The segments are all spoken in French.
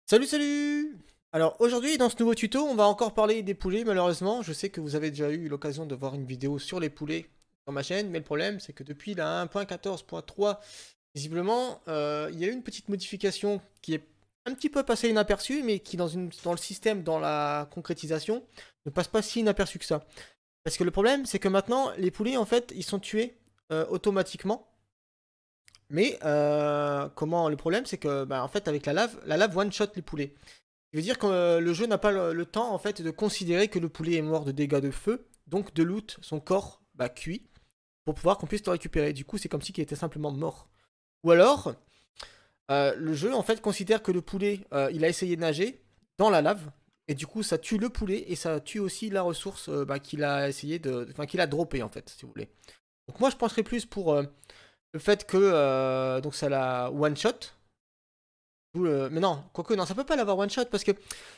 Salut, salut! Alors aujourd'hui, dans ce nouveau tuto, on va encore parler des poulets, malheureusement. Je sais que vous avez déjà eu l'occasion de voir une vidéo sur les poulets sur ma chaîne, mais le problème, c'est que depuis la 1.14.3, visiblement, il y a eu une petite modification qui est un petit peu passée inaperçue, mais qui, dans le système, dans la concrétisation, ne passe pas si inaperçue que ça. Parce que le problème, c'est que maintenant, les poulets, en fait, ils sont tués automatiquement. Mais comment le problème, c'est que, bah, en fait, avec la lave one-shot les poulets. Ce qui veut dire que le jeu n'a pas le temps en fait de considérer que le poulet est mort de dégâts de feu, donc de loot son corps cuit, pour pouvoir qu'on puisse le récupérer. Du coup, c'est comme si il était simplement mort. Ou alors, le jeu en fait considère que le poulet, il a essayé de nager dans la lave, et du coup, ça tue le poulet et ça tue aussi la ressource qu'il a essayé enfin qu'il a droppé en fait, si vous voulez. Donc moi, je penserais plus pour le fait que donc ça la one shot. Mais non, quoique, non, ça peut pas l'avoir one shot parce que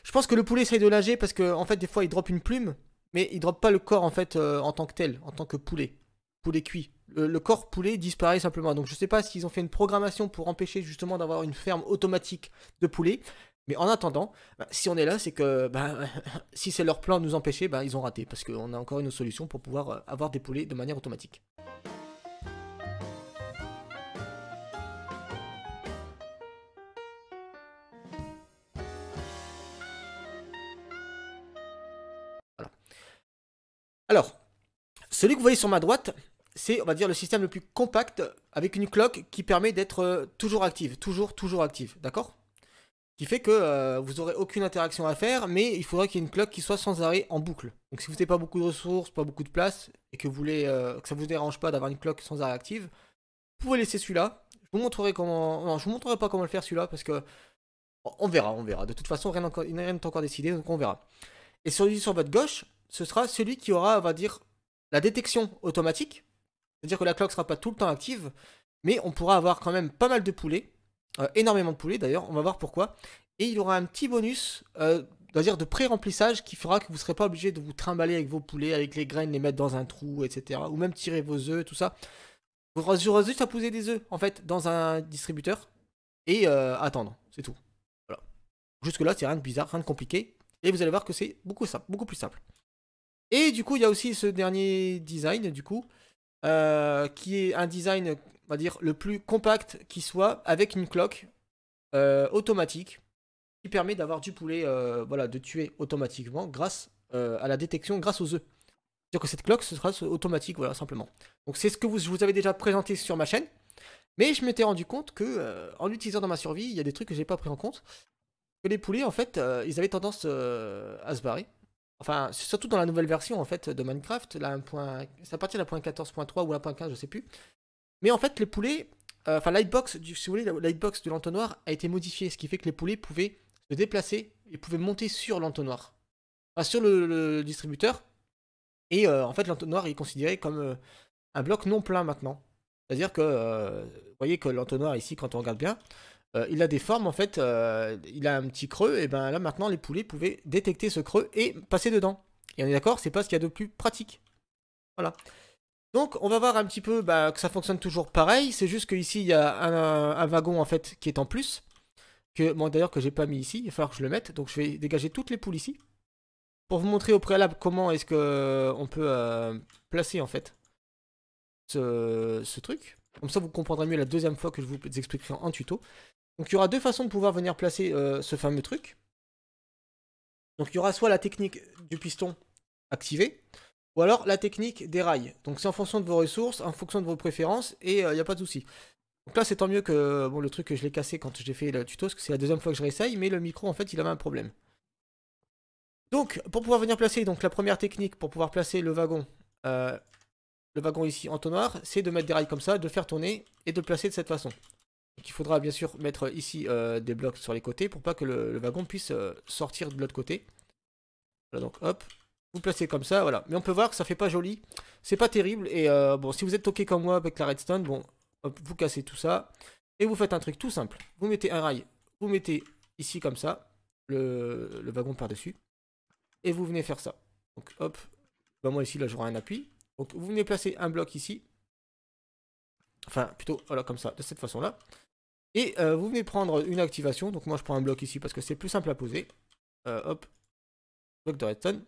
je pense que le poulet essaye de nager parce que, en fait, des fois il drop une plume, mais il drop pas le corps en fait en tant que tel, en tant que poulet. Poulet cuit. Le corps poulet disparaît simplement. Donc je sais pas s'ils ont fait une programmation pour empêcher justement d'avoir une ferme automatique de poulet. Mais en attendant, bah, si on est là, c'est que bah, si c'est leur plan de nous empêcher, bah, ils ont raté parce qu'on a encore une autre solution pour pouvoir avoir des poulets de manière automatique. Voilà. Alors, celui que vous voyez sur ma droite, c'est, on va dire, le système le plus compact avec une cloque qui permet d'être toujours active, toujours active, d'accord? Qui fait que vous n'aurez aucune interaction à faire, mais il faudrait qu'il y ait une cloque qui soit sans arrêt en boucle. Donc si vous n'avez pas beaucoup de ressources, pas beaucoup de place, et que vous voulez que ça vous dérange pas d'avoir une cloque sans arrêt active, vous pouvez laisser celui-là. Je vous montrerai comment. Non, je vous montrerai pas comment le faire celui-là parce que on verra, on verra. De toute façon, rien n'est encore décidé, donc on verra. Et celui sur votre gauche, ce sera celui qui aura, on va dire, la détection automatique. C'est-à-dire que la cloque sera pas tout le temps active, mais on pourra avoir quand même pas mal de poulets, énormément de poulets d'ailleurs, on va voir pourquoi. Et il aura un petit bonus, c'est-à-dire de pré-remplissage qui fera que vous ne serez pas obligé de vous trimballer avec vos poulets, avec les graines, les mettre dans un trou, etc. Ou même tirer vos œufs, tout ça. Vous aurez juste à poser des œufs, en fait, dans un distributeur et attendre, c'est tout. Voilà. Jusque-là, c'est rien de bizarre, rien de compliqué. Et vous allez voir que c'est beaucoup simple, beaucoup plus simple. Et du coup, il y a aussi ce dernier design, du coup, qui est un design, on va dire, le plus compact qui soit, avec une cloque automatique, qui permet d'avoir du poulet, voilà, de tuer automatiquement grâce à la détection, grâce aux œufs. C'est-à-dire que cette cloque, ce sera automatique, voilà, simplement. Donc c'est ce que je vous avais déjà présenté sur ma chaîne, mais je m'étais rendu compte que, en l'utilisant dans ma survie, il y a des trucs que j'ai pas pris en compte, que les poulets, en fait, ils avaient tendance à se barrer. Enfin, surtout dans la nouvelle version en fait de Minecraft, c'est à partir de la 1.14.3 ou la 1.15, je sais plus. Mais en fait, les poulets, enfin l'hitbox, si vous voulez, l'hitbox de l'entonnoir a été modifiée, ce qui fait que les poulets pouvaient se déplacer et pouvaient monter sur l'entonnoir, enfin sur le distributeur. Et en fait, l'entonnoir est considéré comme un bloc non plein maintenant. C'est-à-dire que, vous voyez que l'entonnoir ici, quand on regarde bien, il a des formes en fait, il a un petit creux, et ben là maintenant les poulets pouvaient détecter ce creux et passer dedans. Et on est d'accord, c'est pas ce qu'il y a de plus pratique. Voilà. Donc on va voir un petit peu bah, que ça fonctionne toujours pareil, c'est juste qu'ici il y a un wagon en fait qui est en plus, que bon d'ailleurs que j'ai pas mis ici, il va falloir que je le mette, donc je vais dégager toutes les poules ici, pour vous montrer au préalable comment est-ce que on peut placer en fait ce truc. Comme ça vous comprendrez mieux la deuxième fois que je vous expliquerai en tuto. Donc il y aura deux façons de pouvoir venir placer ce fameux truc. Donc il y aura soit la technique du piston activé, ou alors la technique des rails. Donc c'est en fonction de vos ressources, en fonction de vos préférences, et il n'y a pas de souci. Donc là c'est tant mieux que bon, le truc que je l'ai cassé quand j'ai fait le tuto, parce que c'est la deuxième fois que je réessaye, mais le micro en fait il avait un problème. Donc pour pouvoir venir placer, donc la première technique pour pouvoir placer le wagon ici en tonnoir, c'est de mettre des rails comme ça, de faire tourner et de le placer de cette façon. Donc il faudra bien sûr mettre ici des blocs sur les côtés pour pas que le wagon puisse sortir de l'autre côté. Voilà, donc hop, vous placez comme ça, voilà. Mais on peut voir que ça fait pas joli, c'est pas terrible. Et bon, si vous êtes toqué comme moi avec la redstone, bon, hop, vous cassez tout ça. Et vous faites un truc tout simple. Vous mettez un rail, vous mettez ici comme ça, le wagon par-dessus. Et vous venez faire ça. Donc hop, bah, moi ici là j'aurai un appui. Donc vous venez placer un bloc ici. Enfin, plutôt, voilà, comme ça, de cette façon-là. Et vous venez prendre une activation. Donc moi je prends un bloc ici parce que c'est plus simple à poser. Hop, bloc de redstone.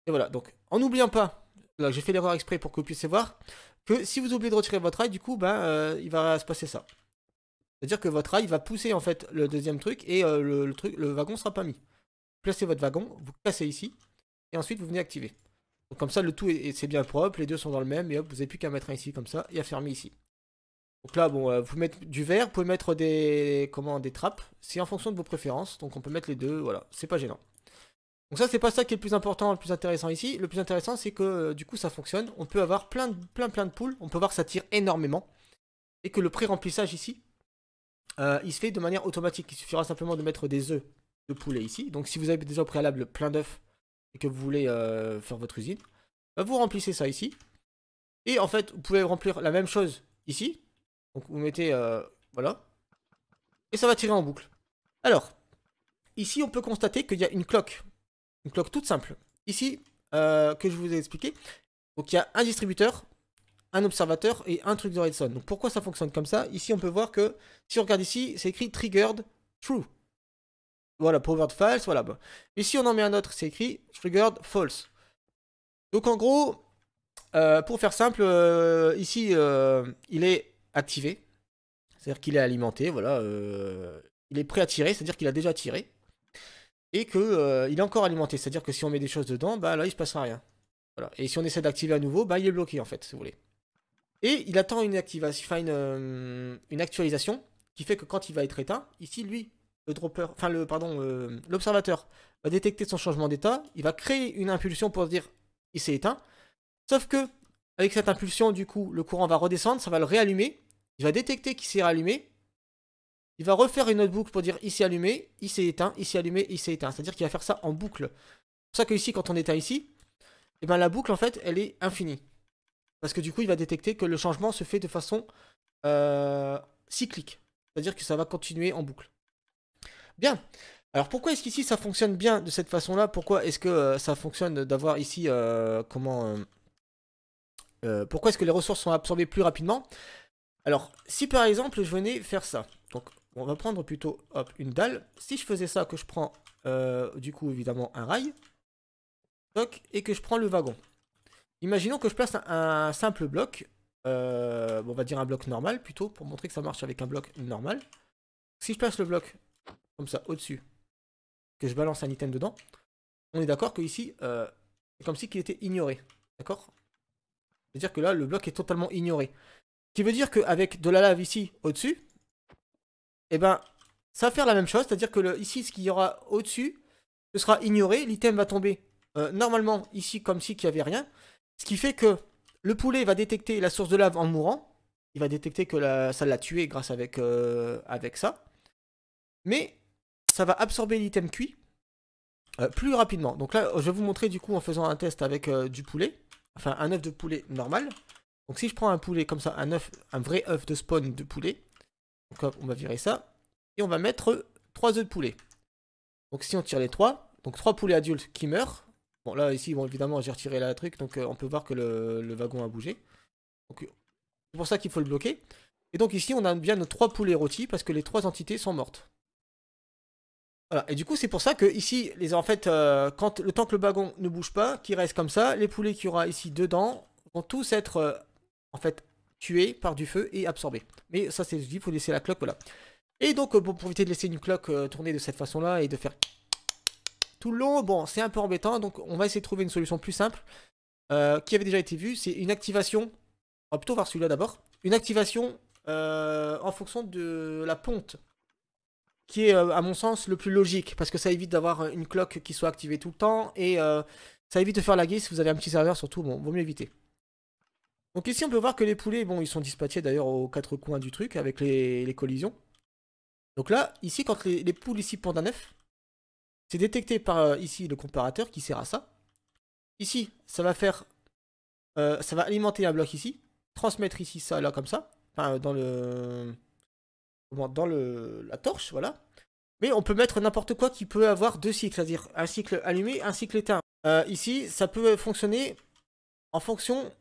Et voilà, donc en n'oubliant pas, là j'ai fait l'erreur exprès pour que vous puissiez voir, que si vous oubliez de retirer votre rail, du coup, ben, il va se passer ça. C'est-à-dire que votre rail va pousser en fait le deuxième truc et le wagon sera pas mis. Placez votre wagon, vous cassez ici, et ensuite vous venez activer. Donc comme ça le tout c'est bien propre, les deux sont dans le même, et hop, vous n'avez plus qu'à mettre un ici comme ça, et à fermer ici. Donc là, bon, vous pouvez mettre du verre, vous pouvez mettre des trappes, c'est en fonction de vos préférences, donc on peut mettre les deux, voilà, c'est pas gênant. Donc ça, c'est pas ça qui est le plus important, le plus intéressant ici. Le plus intéressant, c'est que du coup, ça fonctionne. On peut avoir plein de poules. On peut voir que ça tire énormément. Et que le pré-remplissage ici, il se fait de manière automatique. Il suffira simplement de mettre des œufs de poulet ici. Donc si vous avez déjà au préalable plein d'œufs et que vous voulez faire votre usine, bah, vous remplissez ça ici. Et en fait, vous pouvez remplir la même chose ici. Donc vous mettez, voilà. Et ça va tirer en boucle. Alors, ici, on peut constater qu'il y a une cloque. Une cloque toute simple. Ici, que je vous ai expliqué. Donc il y a un distributeur, un observateur et un truc de redstone. Donc pourquoi ça fonctionne comme ça? Ici on peut voir que, si on regarde ici, c'est écrit triggered true. Voilà, powered false, voilà. Et si on en met un autre, c'est écrit triggered false. Donc en gros, pour faire simple, ici il est activé. C'est-à-dire qu'il est alimenté, voilà. Il est prêt à tirer, c'est-à-dire qu'il a déjà tiré. Et que il est encore alimenté, c'est-à-dire que si on met des choses dedans, bah là il se passera rien. Voilà. Et si on essaie d'activer à nouveau, bah il est bloqué en fait, si vous voulez. Et il attend une activation, enfin une actualisation qui fait que quand il va être éteint, ici lui, le dropper, enfin le pardon, l'observateur va détecter son changement d'état, il va créer une impulsion pour se dire il s'est éteint. Sauf que avec cette impulsion, du coup, le courant va redescendre, ça va le réallumer, il va détecter qu'il s'est rallumé. Il va refaire une autre boucle pour dire il s'est allumé, il s'est éteint, il s'est allumé, il s'est éteint. C'est-à-dire qu'il va faire ça en boucle. C'est pour ça que ici, quand on éteint ici, et ben la boucle en fait, elle est infinie. Parce que du coup, il va détecter que le changement se fait de façon cyclique. C'est-à-dire que ça va continuer en boucle. Bien. Alors pourquoi est-ce qu'ici ça fonctionne bien de cette façon-là? Pourquoi est-ce que ça fonctionne d'avoir ici pourquoi est-ce que les ressources sont absorbées plus rapidement? Alors, si par exemple je venais faire ça, donc on va prendre plutôt hop, une dalle. Si je faisais ça, que je prends du coup évidemment un rail, et que je prends le wagon. Imaginons que je place un simple bloc, on va dire un bloc normal plutôt, pour montrer que ça marche avec un bloc normal. Si je place le bloc comme ça au-dessus, que je balance un item dedans, on est d'accord que ici, c'est comme si qu'il était ignoré. D'accord? C'est-à-dire que là, le bloc est totalement ignoré. Ce qui veut dire qu'avec de la lave ici, au-dessus, eh ben, ça va faire la même chose. C'est-à-dire que ici, ce qu'il y aura au-dessus, ce sera ignoré. L'item va tomber normalement ici, comme si qu'il n'y avait rien. Ce qui fait que le poulet va détecter la source de lave en mourant. Il va détecter que ça l'a tué grâce avec ça. Mais ça va absorber l'item cuit plus rapidement. Donc là, je vais vous montrer du coup en faisant un test avec du poulet. Enfin, un œuf de poulet normal. Donc si je prends un poulet comme ça, un vrai œuf de spawn de poulet. Donc hop, on va virer ça. Et on va mettre 3 œufs de poulet. Donc si on tire les 3, donc 3 poulets adultes qui meurent. Bon là ici, bon évidemment j'ai retiré la truc, donc on peut voir que le wagon a bougé. Donc c'est pour ça qu'il faut le bloquer. Et donc ici on a bien nos 3 poulets rôtis parce que les 3 entités sont mortes. Voilà, et du coup c'est pour ça que ici, en fait, quand le temps que le wagon ne bouge pas, qu'il reste comme ça, les poulets qu'il y aura ici dedans vont tous être en fait tués par du feu et absorbés. Mais ça c'est dit, il faut laisser la cloque, voilà. Et donc pour éviter de laisser une cloque tourner de cette façon-là et de faire tout le long, bon c'est un peu embêtant, donc on va essayer de trouver une solution plus simple qui avait déjà été vue, c'est une activation, on va plutôt voir celui-là d'abord, une activation en fonction de la ponte, qui est à mon sens le plus logique, parce que ça évite d'avoir une cloque qui soit activée tout le temps, et ça évite de faire laguer si vous avez un petit serveur surtout, bon, vaut mieux éviter. Donc ici on peut voir que les poulets, bon ils sont dispatchés d'ailleurs aux 4 coins du truc avec les collisions. Donc là, ici quand les poules ici pondent un œuf, c'est détecté par ici le comparateur qui sert à ça. Ici, ça va faire, ça va alimenter un bloc ici, transmettre ici ça là comme ça, enfin dans la torche, voilà. Mais on peut mettre n'importe quoi qui peut avoir 2 cycles, c'est-à-dire un cycle allumé, un cycle éteint. Ici, ça peut fonctionner en fonction,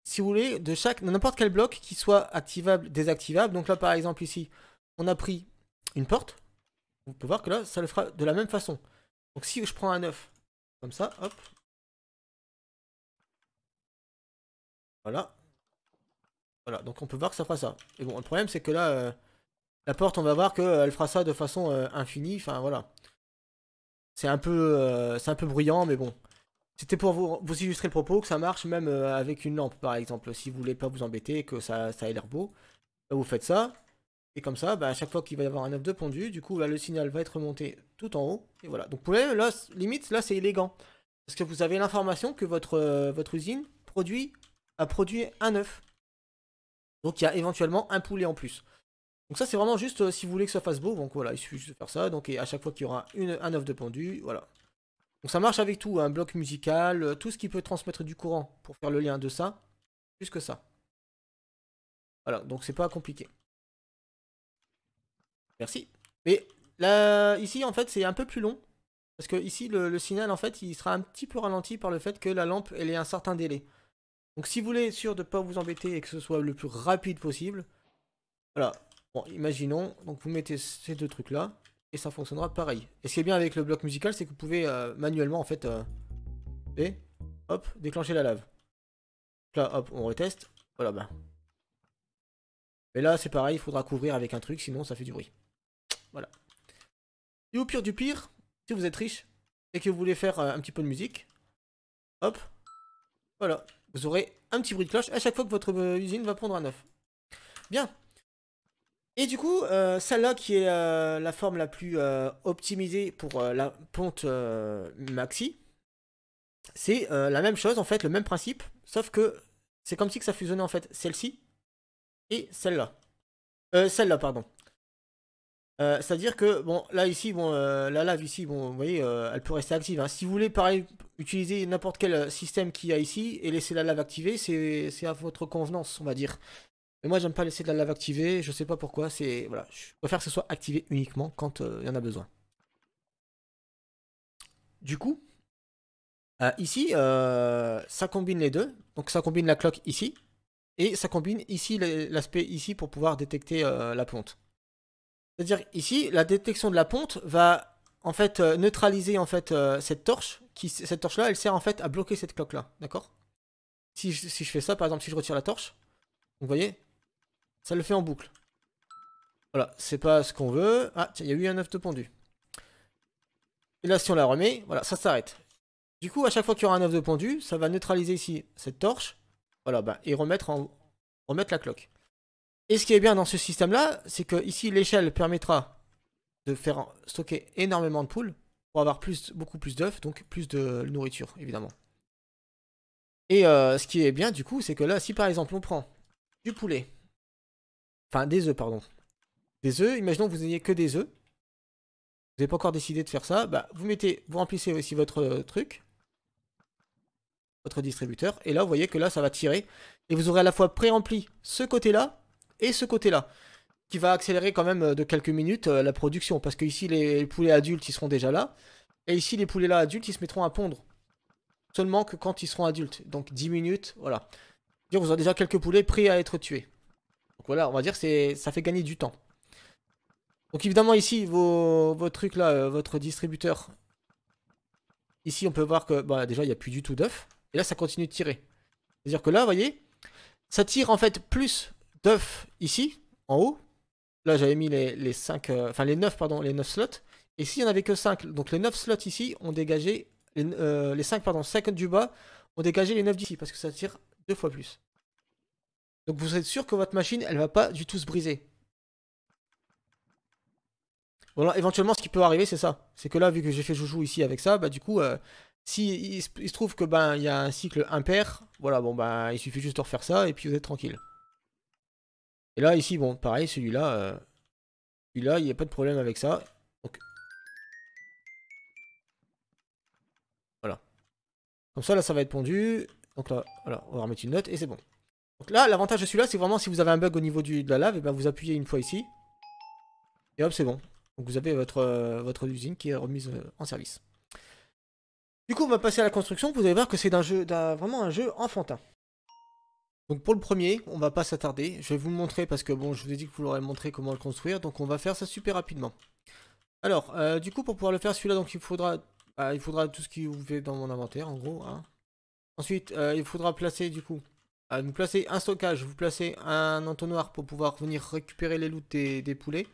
si vous voulez, de n'importe quel bloc qui soit activable, désactivable. Donc là, par exemple, ici, on a pris une porte, on peut voir que là, ça le fera de la même façon. Donc si je prends un œuf, comme ça, hop. Voilà. Voilà, donc on peut voir que ça fera ça. Et bon, le problème, c'est que là, la porte, on va voir qu'elle fera ça de façon infinie. Enfin, voilà. C'est un peu bruyant, mais bon. C'était pour vous illustrer le propos, que ça marche même avec une lampe, par exemple. Si vous voulez pas vous embêter, que ça ait l'air beau, bah, vous faites ça. Et comme ça, bah, à chaque fois qu'il va y avoir un œuf de pondu, du coup, bah, le signal va être remonté tout en haut. Et voilà. Donc, vous voyez, là, limite, là, c'est élégant. Parce que vous avez l'information que votre usine a produit un œuf. Donc, il y a éventuellement un poulet en plus. Donc ça, c'est vraiment juste si vous voulez que ça fasse beau. Donc voilà, il suffit juste de faire ça. Donc et à chaque fois qu'il y aura un œuf de pendu, voilà. Donc ça marche avec tout, un bloc musical, tout ce qui peut transmettre du courant pour faire le lien de ça, plus que ça. Voilà, donc c'est pas compliqué. Merci. Mais là, ici, en fait, c'est un peu plus long. Parce que ici, le signal, en fait, il sera un petit peu ralenti par le fait que la lampe, elle ait un certain délai. Donc si vous voulez être sûr de ne pas vous embêter et que ce soit le plus rapide possible, voilà. Bon, imaginons, donc vous mettez ces deux trucs-là, et ça fonctionnera pareil. Et ce qui est bien avec le bloc musical, c'est que vous pouvez manuellement, en fait, et, hop, déclencher la lave. Là, hop, on reteste. Voilà, bah. Mais là, c'est pareil, il faudra couvrir avec un truc, sinon ça fait du bruit. Voilà. Et au pire du pire, si vous êtes riche, et que vous voulez faire un petit peu de musique, hop, voilà. Vous aurez un petit bruit de cloche à chaque fois que votre usine va prendre un œuf. Bien. Et du coup, celle-là qui est la forme la plus optimisée pour la ponte maxi, c'est la même chose en fait, le même principe, sauf que c'est comme si que ça fusionnait en fait celle-ci et celle-là. Celle-là, pardon. C'est-à-dire que, bon, là ici, bon, la lave ici, bon, vous voyez, elle peut rester active, hein. Si vous voulez, pareil, utiliser n'importe quel système qu'il y a ici et laisser la lave activée, c'est à votre convenance, on va dire. Mais moi, j'aime pas laisser de la lave activée, je sais pas pourquoi, c'est... Voilà, je préfère que ce soit activé uniquement quand il y en a besoin. Du coup, ici, ça combine les deux. Donc ça combine la cloque ici, et ça combine ici l'aspect ici pour pouvoir détecter la ponte. C'est-à-dire ici, la détection de la ponte va en fait neutraliser en fait cette torche. Cette torche-là, elle sert en fait à bloquer cette cloque-là, d'accord? Si je fais ça, par exemple, si je retire la torche, vous voyez, ça le fait en boucle. Voilà, c'est pas ce qu'on veut. Ah, tiens, il y a eu un œuf de pondu. Et là, si on la remet, voilà, ça s'arrête. Du coup, à chaque fois qu'il y aura un œuf de pondu, ça va neutraliser ici cette torche. Voilà, bah, et remettre la cloque. Et ce qui est bien dans ce système-là, c'est que ici, l'échelle permettra de faire stocker énormément de poules pour avoir beaucoup plus d'œufs, donc plus de nourriture, évidemment. Et ce qui est bien, du coup, c'est que là, si par exemple, on prend du poulet, enfin des œufs, pardon, des œufs, imaginons que vous n'ayez que des œufs, vous n'avez pas encore décidé de faire ça, bah, vous remplissez aussi votre truc, votre distributeur, et là, vous voyez que là, ça va tirer, et vous aurez à la fois pré-rempli ce côté-là et ce côté-là, qui va accélérer quand même de quelques minutes la production, parce que ici, les poulets adultes, ils seront déjà là, et ici, les poulets là adultes, ils se mettront à pondre, seulement que quand ils seront adultes, donc 10 minutes, voilà. Vous aurez déjà quelques poulets prêts à être tués. Donc voilà, on va dire que ça fait gagner du temps. Donc évidemment ici, vos trucs là, votre distributeur, ici on peut voir que bah, déjà il n'y a plus du tout d'œufs. Et là ça continue de tirer. C'est-à-dire que là, vous voyez, ça tire en fait plus d'œufs ici, en haut. Là j'avais mis les 5, enfin les 9 pardon, les 9 slots. Et ici il n'y en avait que 5. Donc les 9 slots ici ont dégagé, les 5 pardon, 5 du bas ont dégagé les 9 d'ici. Parce que ça tire 2 fois plus. Donc vous êtes sûr que votre machine, elle va pas du tout se briser. Voilà, éventuellement, ce qui peut arriver, c'est ça. C'est que là, vu que j'ai fait joujou ici avec ça, bah du coup, si il se trouve que ben il y a un cycle impair, voilà, bon bah il suffit juste de refaire ça et puis vous êtes tranquille. Et là, ici, bon, pareil, celui-là, il n'y a pas de problème avec ça. Donc, voilà. Comme ça, là, ça va être pondu. Donc là, voilà, on va remettre une note et c'est bon. Donc là, l'avantage de celui-là, c'est vraiment si vous avez un bug au niveau de la lave, et ben vous appuyez une fois ici. Et hop, c'est bon. Donc vous avez votre usine qui est remise en service. Du coup, on va passer à la construction. Vous allez voir que c'est vraiment un jeu enfantin. Donc pour le premier, on va pas s'attarder. Je vais vous le montrer parce que bon, je vous ai dit que vous l'aurez montré comment le construire. Donc on va faire ça super rapidement. Alors, du coup, pour pouvoir le faire celui-là, donc il faudra tout ce qui vous fait dans mon inventaire, en gros. Hein. Ensuite, il faudra placer du coup, vous placez un stockage, vous placez un entonnoir pour pouvoir venir récupérer les loots des poulets.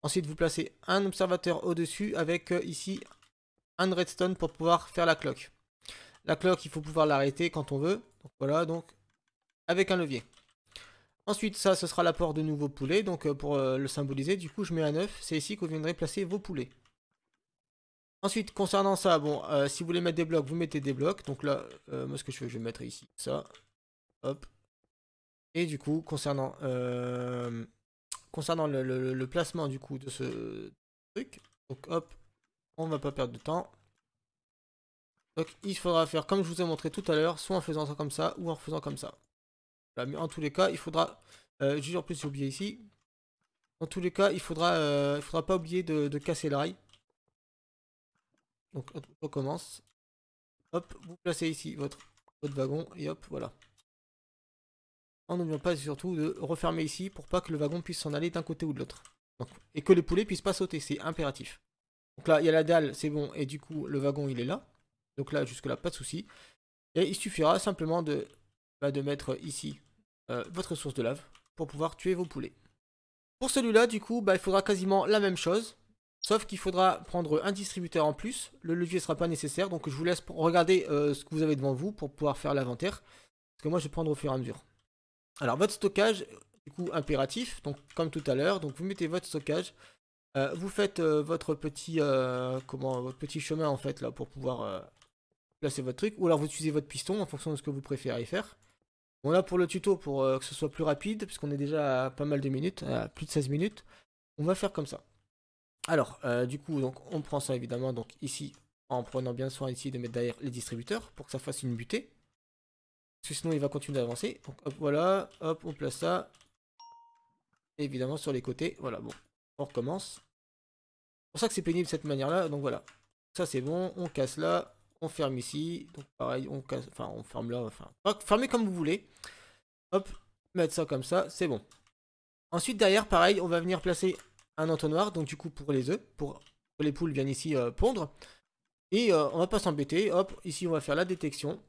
Ensuite, vous placez un observateur au-dessus avec ici un redstone pour pouvoir faire la cloque. La cloque, il faut pouvoir l'arrêter quand on veut. Donc voilà, donc avec un levier. Ensuite, ça, ce sera l'apport de nouveaux poulets. Donc pour le symboliser, du coup, je mets un œuf. C'est ici que vous viendrez placer vos poulets. Ensuite, concernant ça, bon, si vous voulez mettre des blocs, vous mettez des blocs. Donc là, moi, ce que je fais, je vais mettre ici ça. Hop. Et du coup, concernant le placement du coup de ce truc, donc hop, on va pas perdre de temps. Donc il faudra faire comme je vous ai montré tout à l'heure, soit en faisant ça comme ça, ou en faisant comme ça. Là, mais en tous les cas, il faudra, juste en plus j'ai oublié ici, en tous les cas, il faudra pas oublier de casser le rail. Donc on recommence. Hop, vous placez ici votre wagon, et hop, voilà. En n'oubliant pas surtout de refermer ici pour pas que le wagon puisse s'en aller d'un côté ou de l'autre. Et que les poulets puissent pas sauter, c'est impératif. Donc là, il y a la dalle, c'est bon, et du coup, le wagon, il est là. Donc là, jusque là, pas de souci. Et il suffira simplement de mettre ici votre source de lave pour pouvoir tuer vos poulets. Pour celui-là, du coup, il faudra quasiment la même chose. Sauf qu'il faudra prendre un distributeur en plus. Le levier ne sera pas nécessaire, donc je vous laisse regarder ce que vous avez devant vous pour pouvoir faire l'inventaire. Parce que moi, je vais prendre au fur et à mesure. Alors, votre stockage, du coup, impératif. Donc, comme tout à l'heure, donc vous mettez votre stockage. Vous faites votre petit chemin en fait là pour pouvoir placer votre truc, ou alors vous utilisez votre piston en fonction de ce que vous préférez faire. Bon là pour le tuto, pour que ce soit plus rapide, puisqu'on est déjà à pas mal de minutes, à plus de 16 minutes, on va faire comme ça. Alors du coup donc on prend ça évidemment donc ici, en prenant bien soin ici de mettre derrière les distributeurs pour que ça fasse une butée. Parce que sinon il va continuer d'avancer. Donc hop voilà, hop on place ça. Et évidemment sur les côtés, voilà bon, on recommence. C'est pour ça que c'est pénible de cette manière-là. Donc voilà. Ça c'est bon. On casse là. On ferme ici. Donc pareil, on casse. Enfin, on ferme là. Enfin, fermez comme vous voulez. Hop. Mettre ça comme ça. C'est bon. Ensuite, derrière, pareil, on va venir placer un entonnoir. Donc du coup, pour les œufs. Pour que les poules viennent ici pondre. Et on va pas s'embêter. Hop. Ici, on va faire la détection.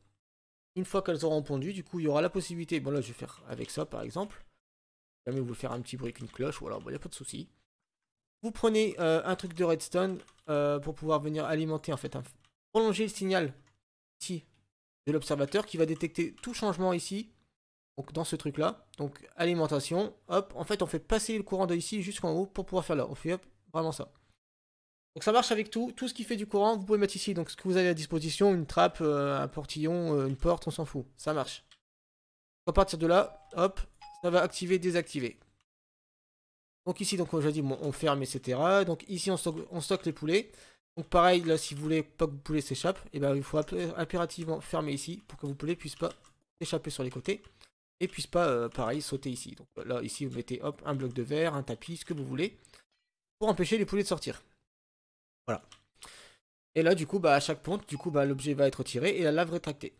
Une fois qu'elles auront pondu, du coup, il y aura la possibilité. Bon, là, je vais faire avec ça, par exemple. Si jamais vous voulez faire un petit bruit avec une cloche. Voilà, il n'y a pas de souci. Vous prenez un truc de redstone pour pouvoir venir alimenter en fait, prolonger le signal ici de l'observateur qui va détecter tout changement ici, donc dans ce truc là. Donc alimentation, hop, en fait on fait passer le courant de ici jusqu'en haut pour pouvoir faire là. On fait hop, vraiment ça. Donc ça marche avec tout ce qui fait du courant, vous pouvez mettre ici donc ce que vous avez à disposition, une trappe, un portillon, une porte, on s'en fout, ça marche. À partir de là, hop, ça va activer, désactiver. Donc ici, donc comme je l'ai dit, bon, on ferme, etc. Donc ici, on stocke les poulets. Donc pareil, là, si vous voulez pas que vos poulets s'échappent, et ben, il faut impérativement fermer ici pour que vos poulets puissent pas s'échapper sur les côtés. Et puissent pas, pareil, sauter ici. Donc là, ici, vous mettez hop, un bloc de verre, un tapis, ce que vous voulez, pour empêcher les poulets de sortir. Voilà. Et là, du coup, à chaque ponte, du coup, l'objet va être tiré et la lave rétractée.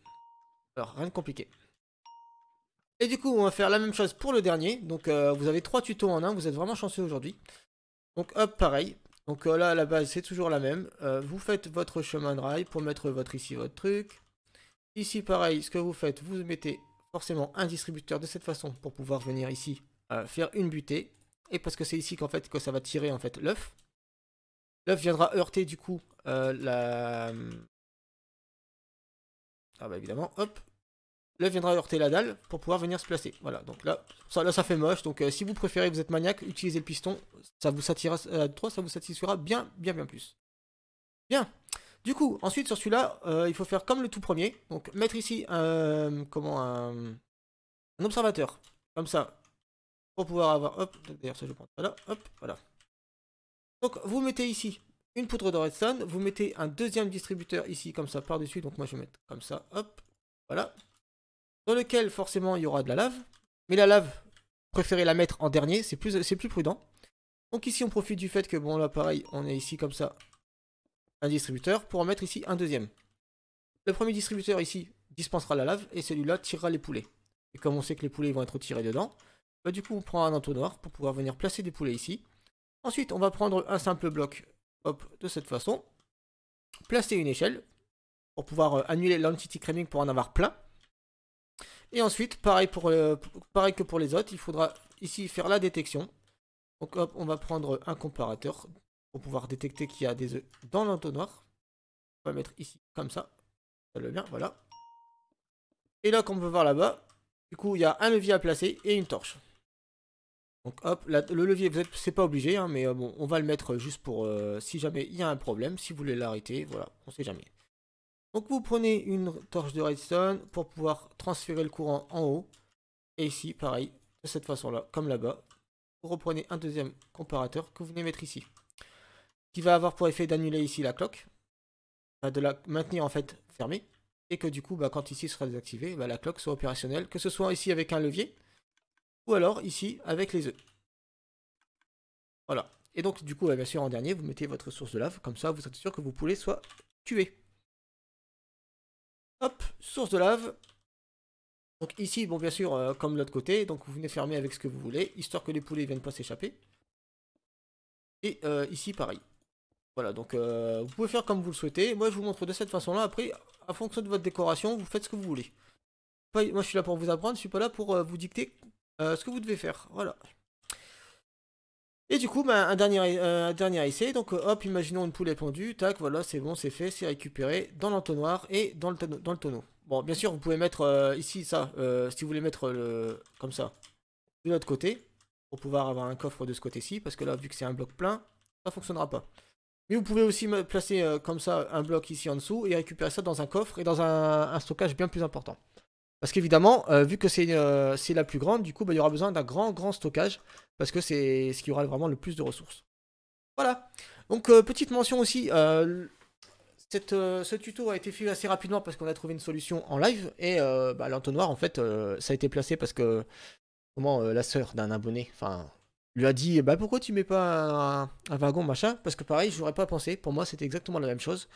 Alors, rien de compliqué. Et du coup, on va faire la même chose pour le dernier. Donc, vous avez 3 tutos en un. Vous êtes vraiment chanceux aujourd'hui. Donc, hop, pareil. Donc là, à la base, c'est toujours la même. Vous faites votre chemin de rail pour mettre ici votre truc. Ici, pareil, ce que vous faites, vous mettez forcément un distributeur de cette façon pour pouvoir venir ici faire une butée. Et parce que c'est ici qu'en fait que ça va tirer en fait l'œuf. L'œuf viendra heurter du coup la... Ah bah évidemment, hop. L'œuf viendra heurter la dalle pour pouvoir venir se placer. Voilà, donc là, ça fait moche. Donc si vous préférez, vous êtes maniaque, utilisez le piston. Ça vous satisfera bien plus. Bien. Du coup, ensuite sur celui-là, il faut faire comme le tout premier. Donc mettre ici un observateur. Comme ça. Pour pouvoir avoir... Hop, d'ailleurs ça je prends ça là. Hop, voilà. Donc vous mettez ici une poudre de redstone. Vous mettez un deuxième distributeur ici comme ça par-dessus. Donc moi je vais mettre comme ça. Hop, voilà. Dans lequel forcément il y aura de la lave. Mais la lave, préférez la mettre en dernier, c'est plus prudent. Donc ici on profite du fait que bon là pareil, on est ici comme ça, un distributeur, pour en mettre ici un deuxième. Le premier distributeur ici dispensera la lave et celui-là tirera les poulets. Et comme on sait que les poulets vont être tirés dedans, bah, du coup on prend un entonnoir pour pouvoir venir placer des poulets ici. Ensuite on va prendre un simple bloc, hop, de cette façon. Placer une échelle pour pouvoir annuler l'entity cramming pour en avoir plein. Et ensuite, pareil que pour les autres, il faudra ici faire la détection. Donc hop, on va prendre un comparateur pour pouvoir détecter qu'il y a des œufs dans l'entonnoir. On va mettre ici, comme ça. Ça le bien, voilà. Et là, comme on peut voir là-bas, du coup, il y a un levier à placer et une torche. Donc hop, le levier, c'est pas obligé, hein, mais bon, on va le mettre juste pour si jamais il y a un problème, si vous voulez l'arrêter, voilà, on sait jamais. Donc vous prenez une torche de redstone pour pouvoir transférer le courant en haut. Et ici, pareil, de cette façon-là, comme là-bas. Vous reprenez un deuxième comparateur que vous venez mettre ici. Qui va avoir pour effet d'annuler ici la cloque. De la maintenir en fait fermée. Et que du coup, bah, quand ici sera désactivé, bah, la cloque soit opérationnelle. Que ce soit ici avec un levier. Ou alors ici avec les œufs. Voilà. Et donc du coup, bah, bien sûr, en dernier, vous mettez votre source de lave. Comme ça, vous êtes sûr que vos poulets soient tués. Hop, source de lave. Donc ici, bon bien sûr, comme de l'autre côté, donc vous venez fermer avec ce que vous voulez, histoire que les poulets ne viennent pas s'échapper. Et ici, pareil. Voilà, donc vous pouvez faire comme vous le souhaitez. Moi, je vous montre de cette façon-là. Après, en fonction de votre décoration, vous faites ce que vous voulez. Moi, je suis là pour vous apprendre, je suis pas là pour vous dicter ce que vous devez faire. Voilà. Et du coup, bah, un dernier essai. Donc hop, imaginons une poule pondue. Tac, voilà, c'est bon, c'est fait, c'est récupéré dans l'entonnoir et dans le tonneau. Bon, bien sûr, vous pouvez mettre ici ça, si vous voulez mettre comme ça, de l'autre côté, pour pouvoir avoir un coffre de ce côté-ci, parce que là, vu que c'est un bloc plein, ça fonctionnera pas. Mais vous pouvez aussi placer comme ça un bloc ici en dessous et récupérer ça dans un coffre et dans un stockage bien plus important. Parce qu'évidemment, vu que c'est la plus grande, du coup, bah, il y aura besoin d'un grand stockage, parce que c'est ce qui aura vraiment le plus de ressources. Voilà. Donc, petite mention aussi, ce tuto a été fait assez rapidement parce qu'on a trouvé une solution en live, et bah, l'entonnoir, en fait, ça a été placé parce que, la sœur d'un abonné, enfin, lui a dit, bah pourquoi tu mets pas un wagon, machin, parce que pareil, j'aurais pas pensé, pour moi, c'était exactement la même chose.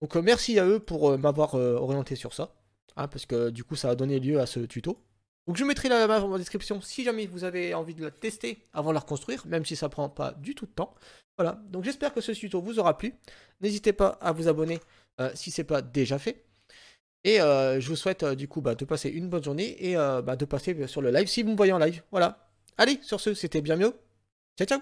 Donc, merci à eux pour m'avoir orienté sur ça. Hein, parce que du coup ça a donné lieu à ce tuto. Donc je mettrai la dans la description si jamais vous avez envie de la tester avant de la reconstruire, même si ça prend pas du tout de temps. Voilà, donc j'espère que ce tuto vous aura plu. N'hésitez pas à vous abonner si ce n'est pas déjà fait. Et je vous souhaite du coup de passer une bonne journée et de passer sur le live si vous me voyez en live. Voilà. Allez, sur ce, c'était bien mieux. Ciao, ciao.